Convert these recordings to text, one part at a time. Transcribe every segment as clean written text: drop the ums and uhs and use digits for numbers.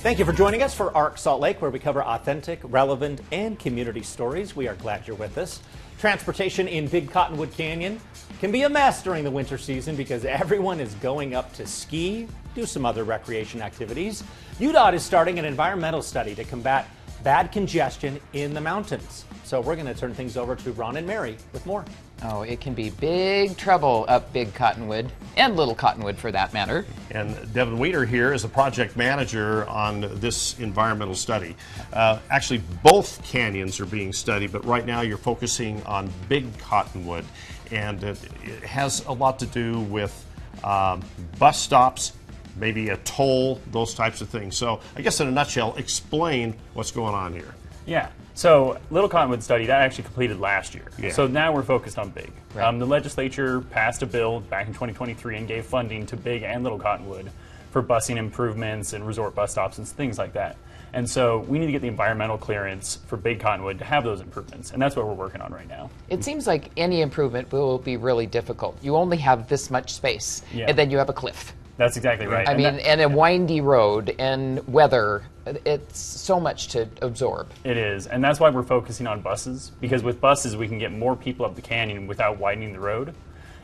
Thank you for joining us for ARC Salt Lake, where we cover authentic, relevant, and community stories. We are glad you're with us. Transportation in Big Cottonwood Canyon can be a mess during the winter season because everyone is going up to ski, do some other recreation activities. UDOT is starting an environmental study to combat bad congestion in the mountains. So we're going to turn things over to Ron and Mary with more. Oh, it can be big trouble up Big Cottonwood, and Little Cottonwood for that matter. And Devin Weder here is a project manager on this environmental study. Actually, both canyons are being studied, but right now you're focusing on Big Cottonwood, and it has a lot to do with bus stops, maybe a toll, those types of things. So I guess in a nutshell, explain what's going on here. Yeah. So Little Cottonwood study, that actually completed last year. Yeah. So now we're focused on Big. Right. The legislature passed a bill back in 2023 and gave funding to Big and Little Cottonwood for busing improvements and resort bus stops and things like that. And so we need to get the environmental clearance for Big Cottonwood to have those improvements, and that's what we're working on right now. It seems like any improvement will be really difficult. You only have this much space, and then you have a cliff. That's exactly right. I mean, and a windy road and weather, it's so much to absorb. It is, and that's why we're focusing on buses, because with buses we can get more people up the canyon without widening the road.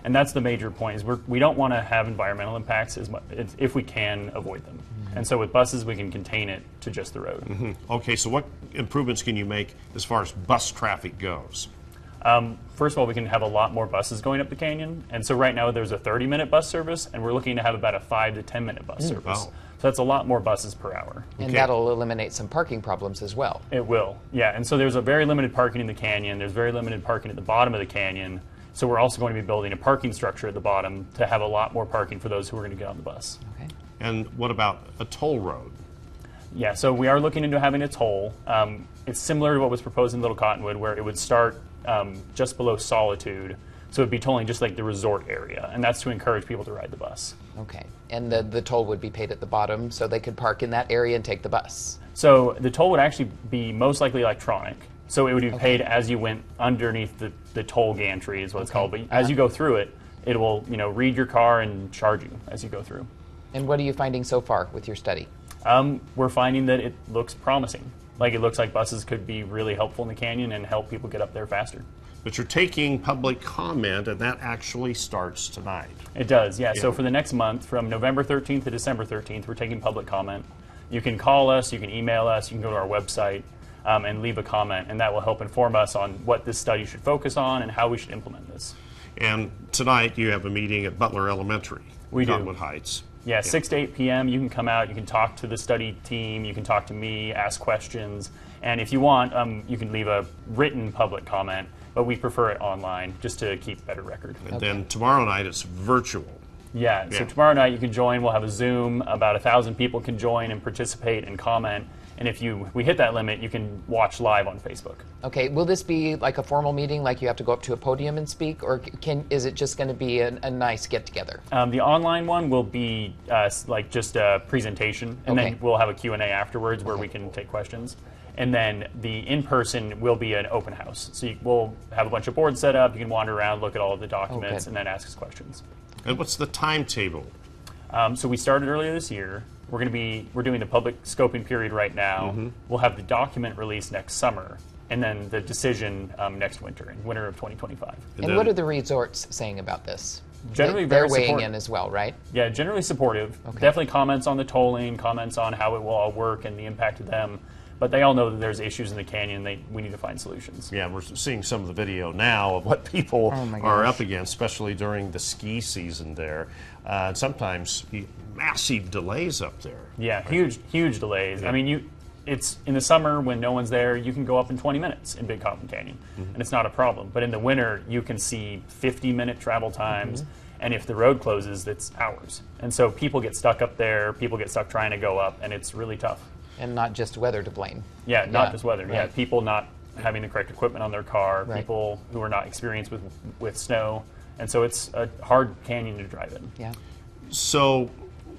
And that's the major point, is we don't want to have environmental impacts as much, if we can avoid them. And so with buses we can contain it to just the road. Okay, so what improvements can you make as far as bus traffic goes? First of all, we can have a lot more buses going up the canyon. And so right now there's a 30-minute bus service, and we're looking to have about a 5 to 10-minute bus service. Wow. So that's a lot more buses per hour. And that'll eliminate some parking problems as well. It will, yeah. And so there's a very limited parking in the canyon. There's very limited parking at the bottom of the canyon. So we're also going to be building a parking structure at the bottom to have a lot more parking for those who are going to get on the bus. Okay. And what about a toll road? Yeah, so we are looking into having a toll. It's similar to what was proposed in Little Cottonwood, where it would start just below Solitude. So it would be tolling just like the resort area, and that's to encourage people to ride the bus. Okay. And the toll would be paid at the bottom so they could park in that area and take the bus. So the toll would actually be most likely electronic. So it would be paid as you went underneath the toll gantry is what it's called. But as you go through it, it will read your car and charge you as you go through. And what are you finding so far with your study? We're finding that it looks promising. Like, it looks like buses could be really helpful in the canyon and help people get up there faster. But you're taking public comment, and that actually starts tonight. It does, yeah. So for the next month, from November 13th to December 13th, we're taking public comment. You can call us, you can email us, you can go to our website and leave a comment, and that will help inform us on what this study should focus on and how we should implement this. And tonight you have a meeting at Butler Elementary, Cottonwood Heights. Yeah, 6 to 8 p.m. You can come out, you can talk to the study team, you can talk to me, ask questions, and if you want, you can leave a written public comment, but we prefer it online just to keep better record. And then tomorrow night it's virtual. Yeah, so tomorrow night you can join. We'll have a Zoom. About 1,000 people can join and participate and comment. And if we hit that limit, you can watch live on Facebook. Okay, will this be like a formal meeting, like you have to go up to a podium and speak, or is it just going to be a nice get-together? The online one will be like just a presentation, and then we'll have a Q&A afterwards where we can take questions. And then the in-person will be an open house. So we'll have a bunch of boards set up. You can wander around, look at all of the documents, and then ask us questions. And what's the timetable? So we started earlier this year. We're doing the public scoping period right now. We'll have the document released next summer, and then the decision next winter, in winter of 2025. And what are the resorts saying about this? Generally, they're weighing in as well, right? Yeah, generally supportive. Definitely comments on the tolling, comments on how it will all work and the impact to them. But they all know that there's issues in the canyon. We need to find solutions. Yeah, we're seeing some of the video now of what people are up against, especially during the ski season there. Sometimes massive delays up there. Yeah, right? huge delays. Yeah. I mean, it's in the summer when no one's there, you can go up in 20 minutes in Big Cottonwood Canyon, and it's not a problem. But in the winter, you can see 50-minute travel times, and if the road closes, it's hours. And so people get stuck up there, people get stuck trying to go up, and it's really tough. And not just weather to blame. Yeah, not just weather. Right. Yeah, people not having the correct equipment on their car, people who are not experienced with snow, and so it's a hard canyon to drive in. Yeah. So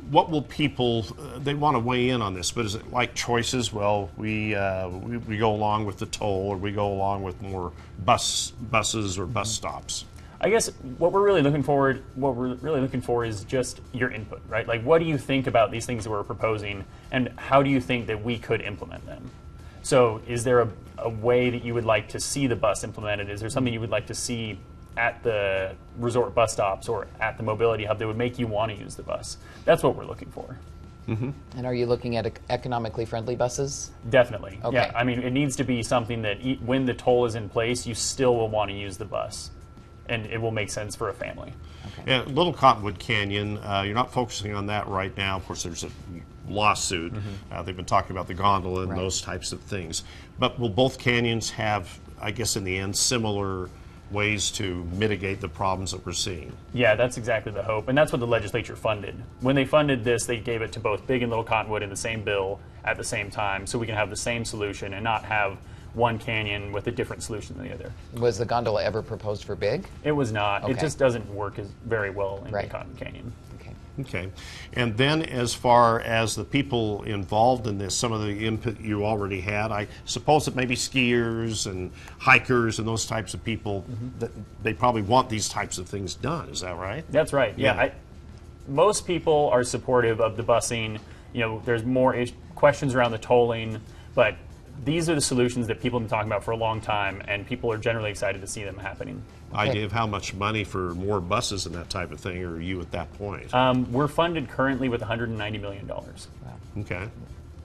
what will people, they want to weigh in on this, but is it like choices? Well, we go along with the toll, or we go along with more buses or bus stops? I guess what we're really looking for is just your input, right? Like, what do you think about these things that we're proposing, and how do you think that we could implement them? So, is there a way that you would like to see the bus implemented? Is there something you would like to see at the resort bus stops or at the mobility hub that would make you want to use the bus? That's what we're looking for. And are you looking at economically friendly buses? Definitely. Okay. Yeah, I mean, it needs to be something that when the toll is in place, you still will want to use the bus, and it will make sense for a family. Okay. Yeah, Little Cottonwood Canyon, you're not focusing on that right now. Of course, there's a lawsuit. They've been talking about the gondola and those types of things. But will both canyons have, I guess in the end, similar ways to mitigate the problems that we're seeing? Yeah, that's exactly the hope, and that's what the legislature funded. When they funded this, they gave it to both Big and Little Cottonwood in the same bill at the same time, so we can have the same solution and not have one canyon with a different solution than the other. Was the gondola ever proposed for Big? It was not. Okay. It just doesn't work very well in Right. Big Cottonwood Canyon. Okay. Okay. And then as far as the people involved in this, some of the input you already had, I suppose that maybe skiers and hikers and those types of people, that they probably want these types of things done. Is that right? That's right. Yeah. Yeah. Most people are supportive of the busing. You know, there's more questions around the tolling, but these are the solutions that people have been talking about for a long time, and people are generally excited to see them happening. Idea of how much money for more buses and that type of thing, or are you at that point? We're funded currently with $190 million. Okay.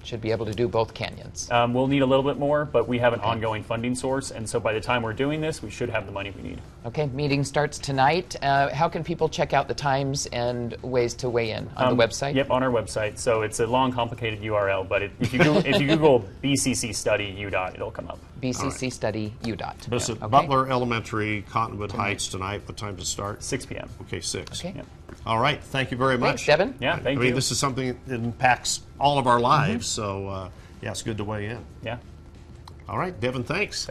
Should be able to do both canyons. We'll need a little bit more, but we have an ongoing funding source, and so by the time we're doing this, we should have the money we need. Okay, meeting starts tonight. How can people check out the times and ways to weigh in on the website? Yep, on our website. So it's a long, complicated URL, but if you Google BCC Study UDOT, it'll come up. BCC Study UDOT. This is Okay. Butler Elementary, Cottonwood Heights tonight. What time does it start? 6 p.m. Okay, 6. Okay. Yep. All right. Thank you very much. Thanks, Devin. Yeah, thank I mean, you. this is something that impacts all of our lives, so yeah, it's good to weigh in. Yeah. All right, Devin, thanks.